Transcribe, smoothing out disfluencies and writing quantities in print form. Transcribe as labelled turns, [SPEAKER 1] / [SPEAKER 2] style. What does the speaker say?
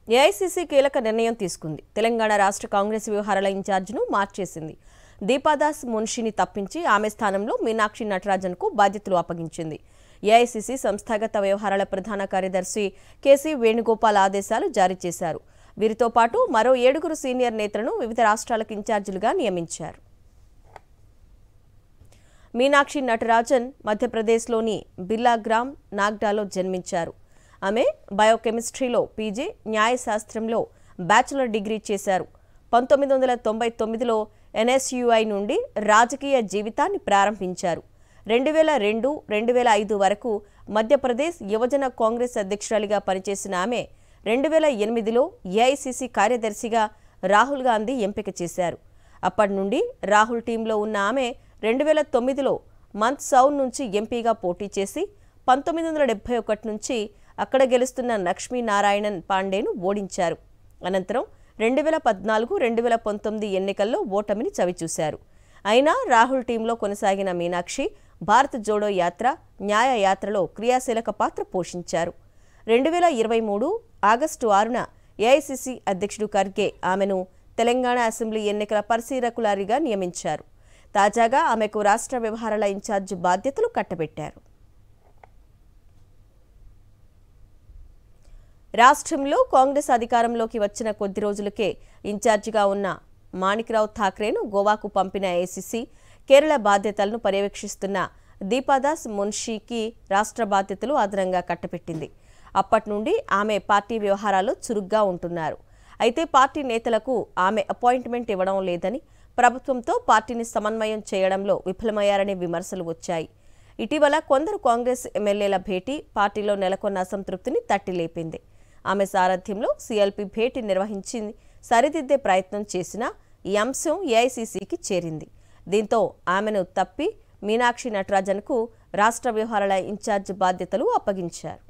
[SPEAKER 1] AICC కీలక నిర్ణయం తీసుకుంది. తెలంగాణ రాష్ట్ర కాంగ్రెస్ వ్యవహారాల ఇన్ఛార్జిను మార్చేసింది. దీపాదాస్ మున్షిని తప్పించి ఆమె స్థానంలో మీనాక్షి నటరాజన్కు బాధ్యతలు అప్పగించింది. ఏఐసీసీ సంస్థాగత వ్యవహారాల ప్రధాన కార్యదర్శి కేసీ వేణుగోపాల్ ఆదేశాలు జారీ చేశారు. వీరితో పాటు మరో 7 సీనియర్ నేతలను వివిధ రాష్ట్రాలకు ఇన్ఛార్జీలుగా నియమించారు. మీనాక్షి నటరాజన్ మధ్యప్రదేశ్లోని బిల్లాగ్రామ్ నాగ్డాలో జన్మించారు. ఆమె బయోకెమిస్ట్రీలో పీజీ, న్యాయశాస్త్రంలో బ్యాచిలర్ డిగ్రీ చేశారు. 1999లో ఎన్ఎస్యుఐ నుండి రాజకీయ జీవితాన్ని ప్రారంభించారు. 2002-2005 వరకు మధ్యప్రదేశ్ యువజన కాంగ్రెస్ అధ్యక్షురాలిగా పనిచేసిన ఆమె 2008లో ఏఐసీసీ కార్యదర్శిగా రాహుల్ గాంధీ ఎంపిక చేశారు. అప్పటి నుండి రాహుల్ టీంలో ఉన్న ఆమె 2009లో మంద్సౌర్ నుంచి ఎంపీగా పోటీ చేసి 1971 నుంచి అక్కడ గెలుస్తున్న లక్ష్మీనారాయణన్ పాండేను ఓడించారు. అనంతరం 2014-2019 ఎన్నికల్లో ఓటమిని చవిచూశారు. అయినా రాహుల్ టీంలో కొనసాగిన మీనాక్షి భారత్ జోడో యాత్ర, న్యాయ యాత్రలో క్రియాశీలక పాత్ర పోషించారు. 2023 ఆగస్టు 6న ఏఐసీసీ అధ్యక్షుడు ఖర్గే ఆమెను తెలంగాణ అసెంబ్లీ ఎన్నికల పరిశీలకురాలిగా నియమించారు. తాజాగా ఆమెకు రాష్ట్ర వ్యవహారాల ఇన్ఛార్జ్ బాధ్యతలు కట్టబెట్టారు. రాష్ట్రంలో కాంగ్రెస్ అధికారంలోకి వచ్చిన కొద్ది రోజులకే ఇన్ఛార్జిగా ఉన్న మాణిక్రావు ఠాక్రేను గోవాకు పంపిన ఏఐసీసీ కేరళ బాధ్యతలను పర్యవేక్షిస్తున్న దీపాదాస్ మున్షికి రాష్ట్ర బాధ్యతలు అదనంగా కట్టబెట్టింది. అప్పటి నుండి ఆమె పార్టీ వ్యవహారాల్లో చురుగ్గా ఉంటున్నారు. అయితే పార్టీ నేతలకు ఆమె అపాయింట్మెంట్ ఇవ్వడం లేదని, ప్రభుత్వంతో పార్టీని సమన్వయం చేయడంలో విఫలమయ్యారనే విమర్శలు వచ్చాయి. ఇటీవల కొందరు కాంగ్రెస్ ఎమ్మెల్యేల భేటీ పార్టీలో నెలకొన్న అసంతృప్తిని తట్టిలేపింది. ఆమె సారథ్యంలో సీఎల్పీ భేటీ నిర్వహించి సరిదిద్దే ప్రయత్నం చేసినా ఈ అంశం ఏఐసీసీకి చేరింది. దీంతో ఆమెను తప్పి మీనాక్షి నటరాజన్కు రాష్ట్ర వ్యవహారాల ఇన్ఛార్జ్ బాధ్యతలు అప్పగించారు.